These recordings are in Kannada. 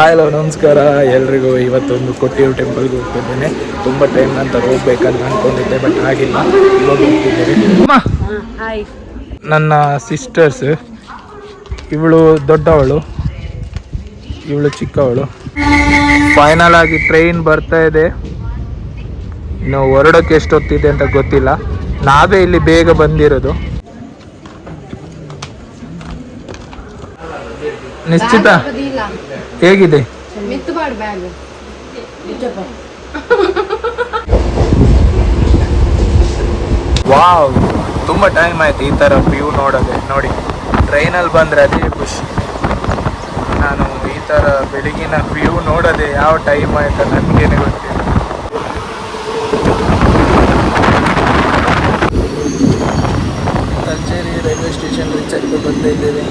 ಹಲೋ ನಮಸ್ಕಾರ ಎಲ್ರಿಗೂ. ಇವತ್ತೊಂದು ಕೊಟ್ಟಿರು ಟೆಂಪಲ್ಗೆ ಹೋಗ್ತಿದ್ದೇನೆ. ತುಂಬ ಟೈಮ್ ನಂತರ ಹೋಗ್ಬೇಕಂತ ಅಂದ್ಕೊಂಡಿದ್ದೆ, ಬಟ್ ಆಗಿಲ್ಲ. ಇವಾಗ ಹೋಗ್ತಿದ್ದೇವೆ. ನನ್ನ ಸಿಸ್ಟರ್ಸ್, ಇವಳು ದೊಡ್ಡವಳು, ಇವಳು ಚಿಕ್ಕವಳು. ಫೈನಲ್ ಆಗಿ ಟ್ರೈನ್ ಬರ್ತಾ ಇದೆ. ಇನ್ನು ಹೊರಡೋಕ್ಕೆ ಎಷ್ಟೊತ್ತಿದೆ ಅಂತ ಗೊತ್ತಿಲ್ಲ. ನಾವೇ ಇಲ್ಲಿ ಬೇಗ ಬಂದಿರೋದು. ನಿಶ್ಚಿತ ಹೇಗಿದೆ? ವಾವ್, ತುಂಬ ಟೈಮ್ ಆಯ್ತು ಈ ಥರ ವ್ಯೂ ನೋಡೋದೆ. ನೋಡಿ, ಟ್ರೈನಲ್ಲಿ ಬಂದರೆ ಅದೇ ಖುಷಿ. ನಾನು ಈ ಥರ ಬೆಳಗಿನ ವ್ಯೂ ನೋಡೋದೆ ಯಾವ ಟೈಮ್ ಆಯ್ತು ನನಗೇನೆ ಗೊತ್ತಿಲ್ಲ. ಕಚೇರಿ ರೈಲ್ವೆ ಸ್ಟೇಷನ್ ರೀಚ್ ಆಗಿ ಬರ್ತಾ ಇದ್ದೇವೆ.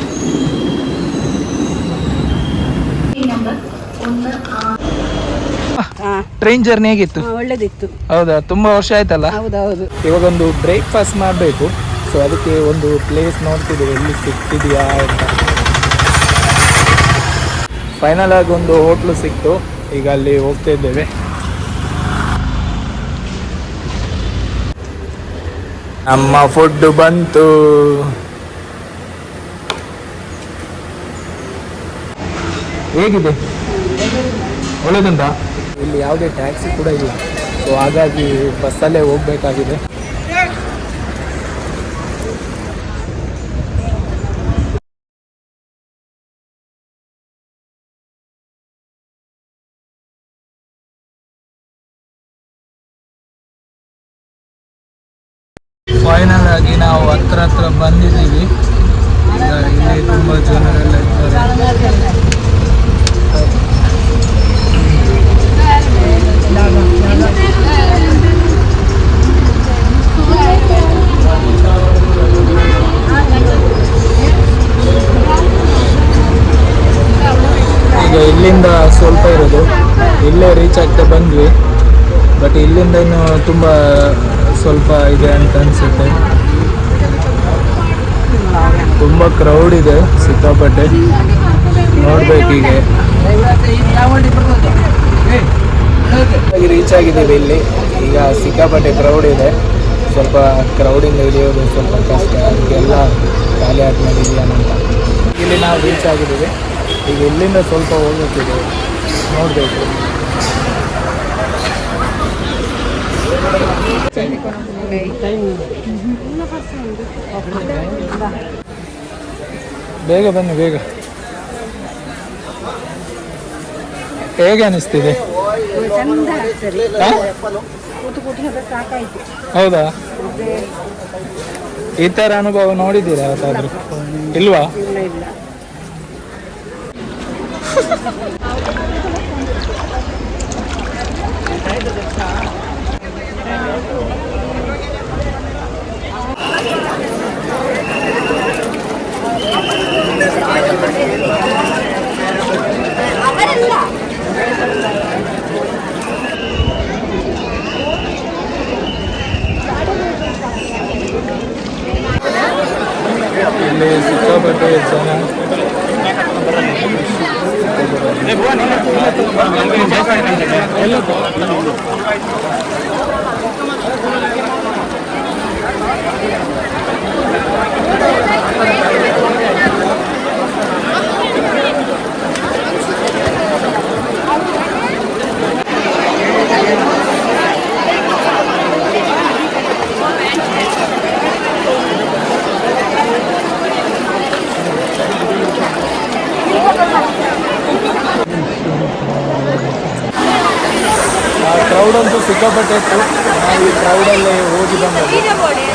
ಟ್ರೈನ್ ಜರ್ನಿ ಹೇಗಿತ್ತು? ಒಳ್ಳೆದಿತ್ತು. ಹೌದಾ? ತುಂಬಾ ವರ್ಷ ಆಯ್ತಲ್ಲ. ಹೌದೌದು. ಇವಾಗೊಂದು ಬ್ರೇಕ್ಫಾಸ್ಟ್ ಮಾಡಬೇಕು. ಸೊ ಅದಕ್ಕೆ ಒಂದು ಪ್ಲೇಸ್ ನೋಡ್ತಿದ್ದೀವಿ, ಎಲ್ಲಿ ಸಿಗ್ತಿದೆಯಾ ಅಂತ. ಫೈನಲ್ ಆಗಿ ಒಂದು ಹೋಟ್ಲು ಸಿಕ್ತು. ಈಗ ಅಲ್ಲಿ ಹೋಗ್ತಾ ಇದ್ದೇವೆ. ನಮ್ಮ ಫುಡ್ ಬಂತು. ಹೇಗಿದೆ? ಒಳ್ಳೆದುಂಟಾ? ಇಲ್ಲಿ ಯಾವುದೇ ಟ್ಯಾಕ್ಸಿ ಕೂಡ ಇಲ್ಲ. ಸೊ ಹಾಗಾಗಿ ಬಸ್ಸಲ್ಲೇ ಹೋಗಬೇಕಾಗಿದೆ. ಫೈನಲ್ ಆಗಿ ನಾವು ಹತ್ರ ಬಂದಿದ್ದೀವಿ. ಈಗ ಇಲ್ಲಿ ತುಂಬ ಜನರೆಲ್ಲ ಇದ್ದಾರೆ. ಈಗ ಇಲ್ಲಿಂದ ಸ್ವಲ್ಪ ಇರೋದು, ಇಲ್ಲೇ ರೀಚ್ ಆಗ್ತಾ ಬಂದ್ವಿ. ಬಟ್ ಇಲ್ಲಿಂದ ಇನ್ನು ತುಂಬ ಸ್ವಲ್ಪ ಇದೆ ಅಂತ ಅನಿಸುತ್ತೆ. ತುಂಬ ಕ್ರೌಡ್ ಇದೆ, ಸಿಕ್ಕಾಪಟ್ಟೆ. ನೋಡ್ಬೇಕೀಗ. ರೀಚ್ ಆಗಿದ್ದೀವಿ ಇಲ್ಲಿ. ಈಗ ಸಿಕ್ಕಾಪಟ್ಟೆ ಕ್ರೌಡ್ ಇದೆ. ಸ್ವಲ್ಪ ಕ್ರೌಡಿಂದ ಹಿಡಿಯೋದು ಸ್ವಲ್ಪ ಕಷ್ಟ. ಅದಕ್ಕೆಲ್ಲ ಖಾಲಿ ಆದ್ಮೇಲೆ ಇಲ್ಲ ಅಂತ. ಇಲ್ಲಿ ನಾವು ರೀಚ್ ಆಗಿದ್ದೀವಿ. ಈಗ ಇಲ್ಲಿಂದ ಸ್ವಲ್ಪ ಹೋಗ್ಬೇಕಿದೆ, ನೋಡಬೇಕು. ಬೇಗ ಬನ್ನಿ, ಬೇಗ. ಹೇಗೆ ಅನಿಸ್ತಿದೆ? ಹೌದಾ? ಈ ಥರ ಅನುಭವ ನೋಡಿದ್ದೀರಾ ಯಾವತ್ತಾದ್ರೂ? ಇಲ್ವಾ? ಇಲ್ಲಿ ಸಿಕ್ಕಾಪಟ್ಟೆ ಜನ. ಕ್ರೌಡ್ ಅಂತೂ ಸಿಕ್ಕಾಪಟ್ಟೆ ಇತ್ತು. ನಾವು ಈ ಕ್ರೌಡಲ್ಲಿ ಹೋಗಿ ಬಂದದ್ದು.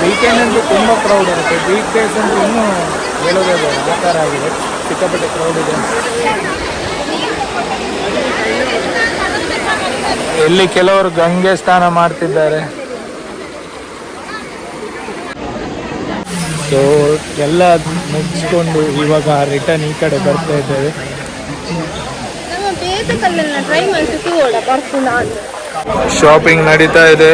ವೀಕೆಂಡ್ ಅಂತೂ ತುಂಬ ಕ್ರೌಡ್ ಇರುತ್ತೆ. ವೀಕ್ ಡೇಸ್ ಅಂತೂ ಇನ್ನೂ ಹೇಳೋದೇ ಬೇಡ, ಆ ಥರ ಆಗಿದೆ. ಸಿಕ್ಕಾಪಟ್ಟೆ ಕ್ರೌಡ್ ಇದೆ. ಇಲ್ಲಿ ಕೆಲವರು ಗಂಗೆ ಸ್ನಾನ ಮಾಡ್ತಿದ್ದಾರೆ. ಸೊ ಎಲ್ಲ ಮುಗಿಸ್ಕೊಂಡು ಇವಾಗ ರಿಟರ್ನ್ ಈ ಕಡೆ ಬರ್ತಾ ಇದ್ದೇವೆ. ಶಾಪಿಂಗ್ ನಡೀತಾ ಇದೆ.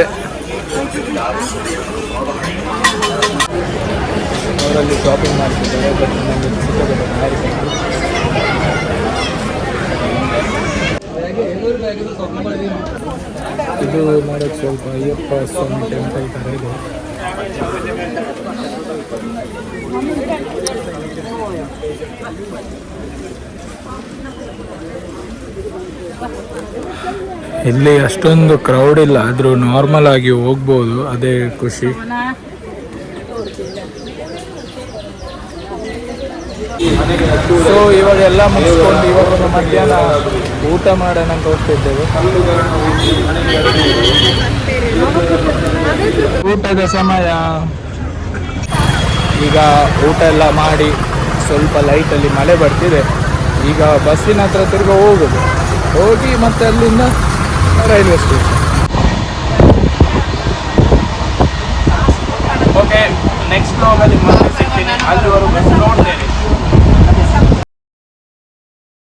ಅವರಲ್ಲಿ ಶಾಪಿಂಗ್ ಮಾಡ್ತಿದ್ದಾರೆ. ಬಟ್ ನನಗೆ ಸಿಕ್ಕಾಪಟ್ಟೆ ಇದು ನೋಡೋಕ್ಕೆ ಸ್ವಲ್ಪ ಅಯ್ಯಪ್ಪ ಸ್ವಾಮಿ ಟೆಂಪಲ್ ಥರ ಇದೆ. ಇಲ್ಲಿ ಅಷ್ಟೊಂದು ಕ್ರೌಡ್ ಇಲ್ಲ, ಆದರೂ ನಾರ್ಮಲ್ ಆಗಿ ಹೋಗ್ಬೋದು, ಅದೇ ಖುಷಿ. ಸೊ ಇವಾಗೆಲ್ಲ ಮುಗಿಸ್ಕೊಂಡು ಇವಾಗ ಮಧ್ಯಾಹ್ನ ಊಟ ಮಾಡೋಣ ಅಂತ ಹೋಗ್ತಿದ್ದೇವೆ. ಊಟದ ಸಮಯ. ಈಗ ಊಟ ಎಲ್ಲ ಮಾಡಿ ಸ್ವಲ್ಪ ಲೈಟಲ್ಲಿ ಮಳೆ ಬರ್ತಿದೆ. ಈಗ ಬಸ್ಸಿನ ಹತ್ರ ತಿರ್ಗ ಹೋಗಿ ಮತ್ತೆ ಅಲ್ಲಿಂದ ರೈಲ್ವೆ ಸ್ಟೇಷನ್. ಓಕೆ, ನೆಕ್ಸ್ಟ್ ಬ್ಲಾಗಲ್ಲಿ ಮತ್ತೆ ಸಿಗ್ತೀನಿ. ಅಲ್ಲಿವರೆಗೂ ನೋಡ್ತೇನೆ.